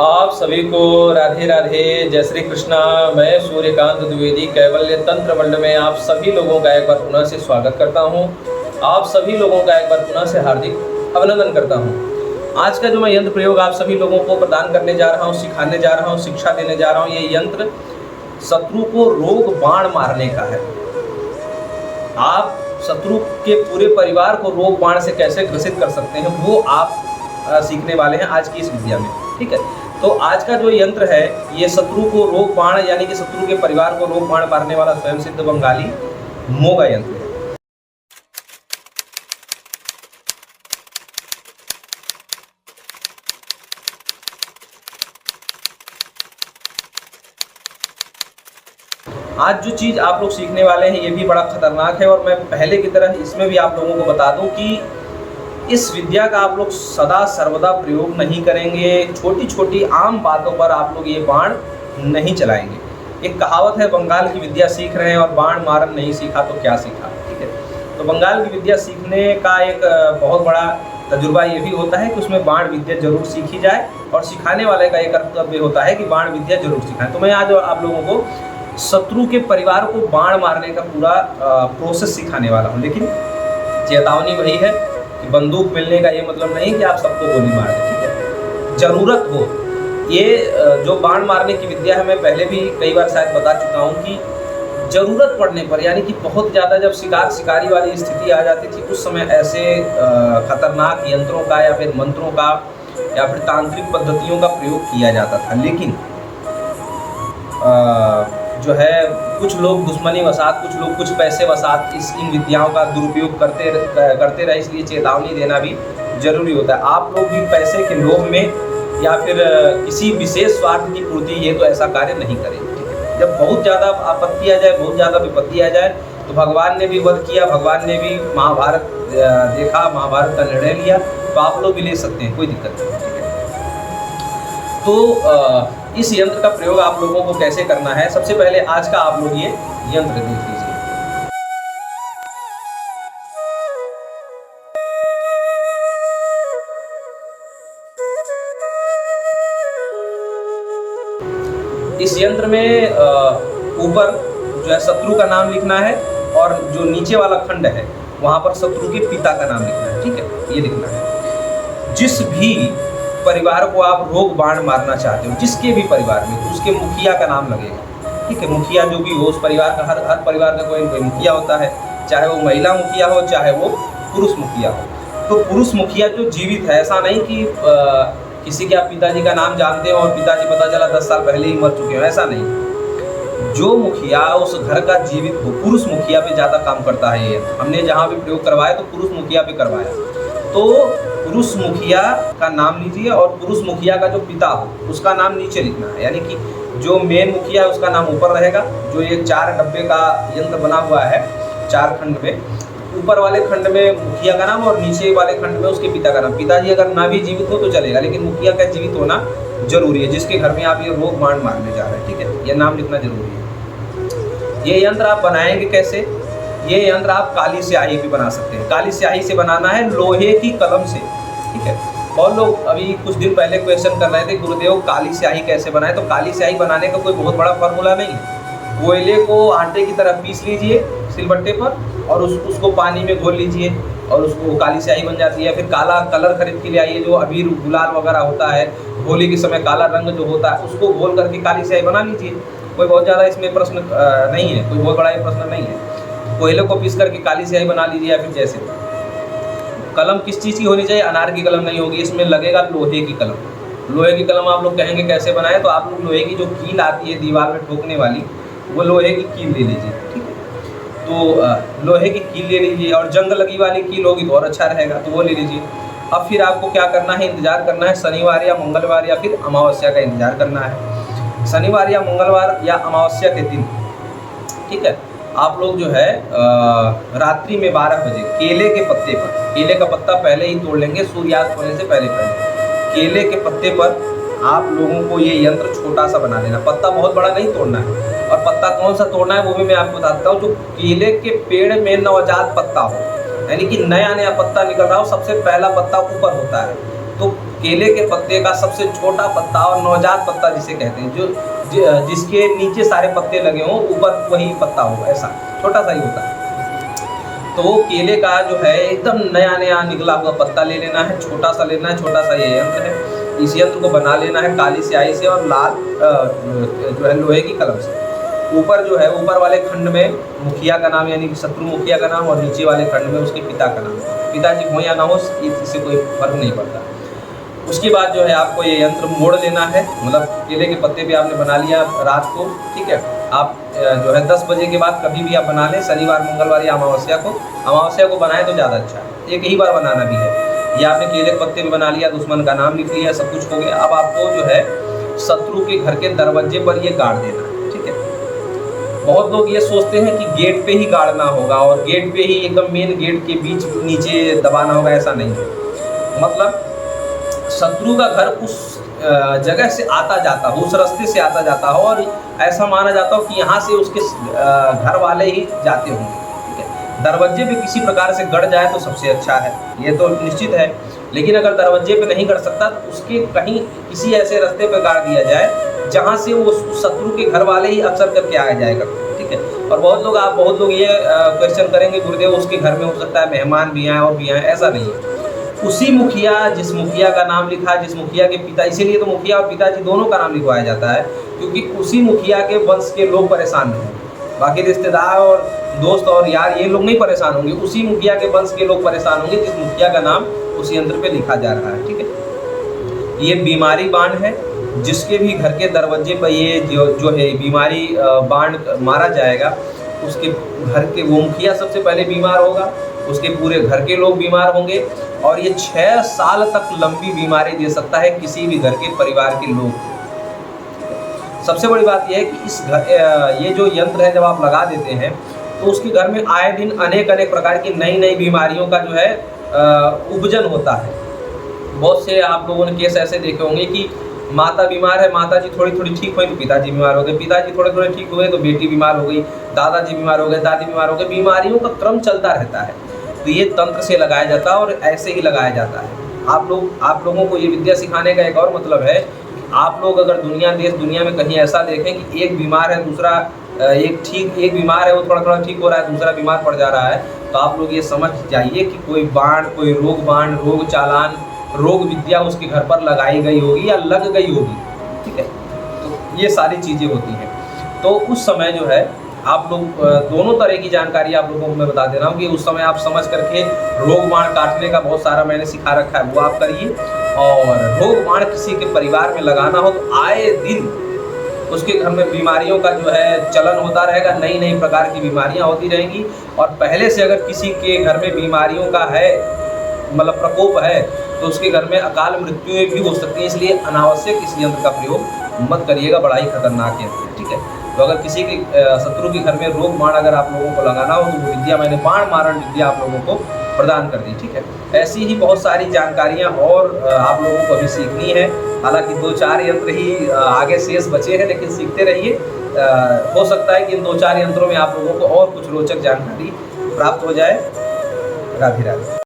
आप सभी को राधे राधे, जय श्री कृष्णा। मैं सूर्यकांत द्विवेदी कैवल्य तंत्र वर्ल्ड में आप सभी लोगों का एक बार पुनः से स्वागत करता हूं। आप सभी लोगों का एक बार पुनः से हार्दिक अभिनंदन करता हूं। आज का जो मैं यंत्र प्रयोग आप सभी लोगों को प्रदान करने जा रहा हूं, सिखाने जा रहा हूं, शिक्षा देने जा रहा हूं, ये यंत्र शत्रु को रोग बाण मारने का है। आप शत्रु के पूरे परिवार को रोग बाण से कैसे ग्रसित कर सकते हैं वो आप सीखने वाले हैं आज की इस विद्या में। ठीक है, तो आज का जो यंत्र है ये शत्रु को रोग बाण यानी कि शत्रु के परिवार को रोग बाण मारने वाला स्वयं सिद्ध बंगाली मोगा यंत्र है। आज जो चीज़ आप लोग सीखने वाले हैं ये भी बड़ा खतरनाक है और मैं पहले की तरह इसमें भी आप लोगों को बता दूं कि इस विद्या का आप लोग सदा सर्वदा प्रयोग नहीं करेंगे। छोटी छोटी आम बातों पर आप लोग ये बाण नहीं चलाएंगे। एक कहावत है, बंगाल की विद्या सीख रहे हैं और बाण मारन नहीं सीखा तो क्या सीखा। ठीक है, तो बंगाल की विद्या सीखने का एक बहुत बड़ा तजुर्बा ये भी होता है कि उसमें बाण विद्या जरूर सीखी जाए और सिखाने वाले का एक कर्तव्य होता है कि बाण विद्या जरूर सिखाएं। तो मैं आज आप लोगों को शत्रु के परिवार को बाण मारने का पूरा प्रोसेस सिखाने वाला हूँ। लेकिन चेतावनी वही है कि बंदूक मिलने का ये मतलब नहीं कि आप सबको गोली मार दें। ठीक है, जरूरत हो ये जो बाण मारने की विद्या है, मैं पहले भी कई बार शायद बता चुका हूँ कि जरूरत पड़ने पर यानी कि बहुत ज़्यादा जब शिकारी वाली स्थिति आ जाती थी उस समय ऐसे खतरनाक यंत्रों का या फिर मंत्रों का या फिर तांत्रिक पद्धतियों का प्रयोग किया जाता था। लेकिन जो है कुछ लोग दुश्मनी वसात, कुछ लोग कुछ पैसे वसात इन विद्याओं का दुरुपयोग करते रहे, इसलिए चेतावनी देना भी जरूरी होता है। आप लोग भी पैसे के लोभ में या फिर किसी विशेष स्वार्थ की पूर्ति ये तो ऐसा कार्य नहीं करें। जब बहुत ज़्यादा आपत्ति आ जाए, बहुत ज़्यादा विपत्ति आ जाए तो भगवान ने भी वध किया, भगवान ने भी महाभारत देखा, महाभारत का निर्णय लिया, तो आप लोग भी ले सकते हैं, कोई दिक्कत नहीं। ठीक है, तो इस यंत्र का प्रयोग आप लोगों को कैसे करना है, सबसे पहले आज का आप लोग ये यंत्र देख लीजिए। इस यंत्र में ऊपर जो है शत्रु का नाम लिखना है और जो नीचे वाला खंड है वहां पर शत्रु के पिता का नाम लिखना है। ठीक है, ये लिखना है। जिस भी परिवार को आप रोग बाण मारना चाहते हो, जिसके भी परिवार में, तो उसके मुखिया का नाम लगेगा। ठीक है, मुखिया जो भी हो उस परिवार का, हर परिवार का कोई ना कोई मुखिया होता है, चाहे वो महिला मुखिया हो चाहे वो पुरुष मुखिया हो। तो पुरुष मुखिया जो जीवित है, ऐसा नहीं कि किसी के आप पिताजी का नाम जानते हो और पिताजी पता चला 10 साल पहले ही मर चुके हो, ऐसा नहीं। जो मुखिया उस घर का जीवित हो, पुरुष मुखिया पे ज़्यादा काम करता है ये। हमने जहाँ भी प्रयोग करवाया तो पुरुष मुखिया पे करवाया। तो पुरुष मुखिया का नाम लीजिए और पुरुष मुखिया का जो पिता हो उसका नाम नीचे लिखना है, यानी कि जो मेन मुखिया है उसका नाम ऊपर रहेगा। जो ये 4 डब्बे का यंत्र बना हुआ है 4 खंड में, ऊपर वाले खंड में मुखिया का नाम और नीचे वाले खंड में उसके पिता का नाम। पिताजी अगर ना भी जीवित हो तो चलेगा, लेकिन मुखिया का जीवित होना जरूरी है, जिसके घर में आप ये रोग बाण मारने जा रहे हैं। ठीक है, ये नाम लिखना जरूरी है। ये यंत्र आप बनाएंगे कैसे? ये यंत्र आप काली स्याही भी बना सकते हैं। काली स्याही से बनाना है, लोहे की कलम से। ठीक है, और लोग अभी कुछ दिन पहले क्वेश्चन कर रहे थे, गुरुदेव काली स्याही कैसे बनाए? तो काली स्याही बनाने का कोई बहुत बड़ा फॉर्मूला नहीं है। कोयले को आटे की तरह पीस लीजिए सिलबट्टे पर और उसको पानी में घोल लीजिए और उसको काली स्याही बन जाती है। फिर काला कलर खरीद के ले आइए, जो अबीर गुलाल वगैरह होता है, होली के समय काला रंग जो होता है उसको घोल करके काली स्याही बना लीजिए। कोई बहुत ज़्यादा इसमें प्रश्न नहीं है, कोई बहुत बड़ा ये प्रश्न नहीं है। कोयले को पीस करके काली स्याही बना लीजिए। या फिर जैसे कलम किस चीज़ की होनी चाहिए? अनार की कलम नहीं होगी, इसमें लगेगा लोहे की कलम। लोहे की कलम आप लोग कहेंगे कैसे बनाए? तो आप लोग लोहे की जो कील आती है दीवार में ठोकने वाली, वो लोहे की कील ले लीजिए। ठीक है, तो लोहे की कील ले लीजिए और जंग लगी वाली कील होगी तो और अच्छा रहेगा, तो वो ले लीजिए। अब फिर आपको क्या करना है? इंतज़ार करना है शनिवार या मंगलवार या फिर अमावस्या का इंतज़ार करना है। शनिवार या मंगलवार या अमावस्या के दिन, ठीक है, आप लोग जो है रात्रि में 12 बजे केले के पत्ते पर, केले का पत्ता पहले ही तोड़ लेंगे सूर्यास्त होने से पहले केले के पत्ते पर आप लोगों को ये यंत्र छोटा सा बना देना। पत्ता बहुत बड़ा नहीं तोड़ना है, और पत्ता कौन सा तोड़ना है वो भी मैं आपको बताता हूँ। जो केले के पेड़ में नवजात पत्ता हो, यानी कि नया नया पत्ता निकल रहा हो, सबसे पहला पत्ता ऊपर होता है, तो केले के पत्ते का सबसे छोटा पत्ता और नवजात पत्ता जिसे कहते हैं, जिसके नीचे सारे पत्ते लगे हों, ऊपर वही पत्ता होगा, ऐसा छोटा सा ही होता है। तो वो केले का जो है एकदम नया नया निकला हुआ पत्ता ले लेना है, छोटा सा लेना है, छोटा सा ये यंत्र है। इस यंत्र को बना लेना है काली स्याही से और लाल जो है लोहे की कलम से। ऊपर जो है, ऊपर वाले खंड में मुखिया का नाम यानी कि शत्रु मुखिया का नाम, और नीचे वाले खंड में उसके पिता का नाम। पिताजी हो या ना हो इससे कोई फर्क नहीं पड़ता। उसके बाद जो है आपको ये यंत्र मोड़ लेना है, मतलब केले के पत्ते भी आपने बना लिया रात को, ठीक है। आप जो है 10 बजे के बाद कभी भी आप बना लें, शनिवार मंगलवार या अमावस्या को बनाएं तो ज़्यादा अच्छा है। एक ही बार बनाना भी है। ये आपने केले के पत्ते भी बना लिया, दुश्मन का नाम लिख लिया, सब कुछ हो गया। अब आपको जो है शत्रु के घर के दरवाजे पर ये गाड़ देना है, ठीक है। बहुत लोग ये सोचते हैं कि गेट पे ही गाड़ना होगा और गेट पे ही एकदम मेन गेट के बीच नीचे दबाना होगा, ऐसा नहीं है। मतलब शत्रु का घर उस जगह से आता जाता हो, उस रास्ते से आता जाता हो, और ऐसा माना जाता हो कि यहाँ से उसके घर वाले ही जाते होंगे, ठीक है। दरवाजे पे किसी प्रकार से गड़ जाए तो सबसे अच्छा है, ये तो निश्चित है। लेकिन अगर दरवाजे पे नहीं गड़ सकता तो उसके कहीं किसी ऐसे रास्ते पे गाड़ दिया जाए जहाँ से वो शत्रु के घर वाले ही अक्सर करके आ जाएगा, ठीक है। और बहुत लोग ये क्वेश्चन करेंगे, गुरुदेव उसके घर में हो सकता है मेहमान भी आए और भी आए, ऐसा नहीं है। उसी मुखिया, जिस मुखिया का नाम लिखा, जिस मुखिया के पिता, इसीलिए तो मुखिया और पिताजी दोनों का नाम लिखवाया जाता है, क्योंकि उसी मुखिया के वंश के लोग परेशान नहीं होंगे। बाकी रिश्तेदार और दोस्त और यार ये लोग नहीं परेशान होंगे, उसी मुखिया के वंश के लोग परेशान होंगे जिस मुखिया का नाम उस यंत्र पे लिखा जा रहा है, ठीक है। ये बीमारी बाण है, जिसके भी घर के दरवाजे पर ये जो है बीमारी बाण मारा जाएगा, उसके घर के वो मुखिया सबसे पहले बीमार होगा, उसके पूरे घर के लोग बीमार होंगे, और ये 6 साल तक लंबी बीमारी दे सकता है किसी भी घर के परिवार के लोग। सबसे बड़ी बात यह है कि ये जो यंत्र है जब आप लगा देते हैं तो उसके घर में आए दिन अनेक प्रकार की नई बीमारियों का जो है उपजन होता है। बहुत से आप लोगों ने केस ऐसे देखे होंगे कि माता बीमार है, माता जी थोड़ी ठीक हुई तो पिताजी बीमार हो गए, पिताजी थोड़े ठीक हुए तो बेटी बीमार हो गई, दादाजी बीमार हो गए, दादी बीमार हो गए। बीमारियों का क्रम चलता रहता है, तो ये तंत्र से लगाया जाता है और ऐसे ही लगाया जाता है। आप लोगों को ये विद्या सिखाने का एक और मतलब है, आप लोग अगर दुनिया में कहीं ऐसा देखें कि एक बीमार है, दूसरा एक बीमार है, वो थोड़ा ठीक हो रहा है, दूसरा बीमार पड़ जा रहा है, तो आप लोग ये समझ जाइए कि कोई रोग चालान, रोग विद्या उसके घर पर लगाई गई होगी या लग गई होगी, ठीक है। तो ये सारी चीज़ें होती हैं। तो उस समय जो है आप लोग दोनों तरह की जानकारी आप लोगों को मैं बता दे रहा हूँ कि उस समय आप समझ करके रोग बाण काटने का बहुत सारा मैंने सिखा रखा है, वो आप करिए। और रोग बाण किसी के परिवार में लगाना हो तो आए दिन उसके घर में बीमारियों का जो है चलन होता रहेगा, नई प्रकार की बीमारियां होती रहेंगी। और पहले से अगर किसी के घर में बीमारियों का है मतलब प्रकोप है तो उसके घर में अकाल मृत्यु भी हो सकती है। इसलिए अनावश्यक इस यंत्र का प्रयोग मत करिएगा, बड़ा ही खतरनाक यंत्र है, ठीक है। तो अगर किसी के शत्रु के घर में रोग बाण अगर आप लोगों को लगाना हो तो वो विद्या मैंने बाण मारण विद्या आप लोगों को प्रदान कर दी, ठीक है। ऐसी ही बहुत सारी जानकारियाँ और आप लोगों को अभी सीखनी है। हालांकि 2-4 यंत्र ही आगे शेष बचे हैं, लेकिन सीखते रहिए। हो सकता है कि इन 2-4 यंत्रों में आप लोगों को और कुछ रोचक जानकारी प्राप्त हो जाए। राधे राधे।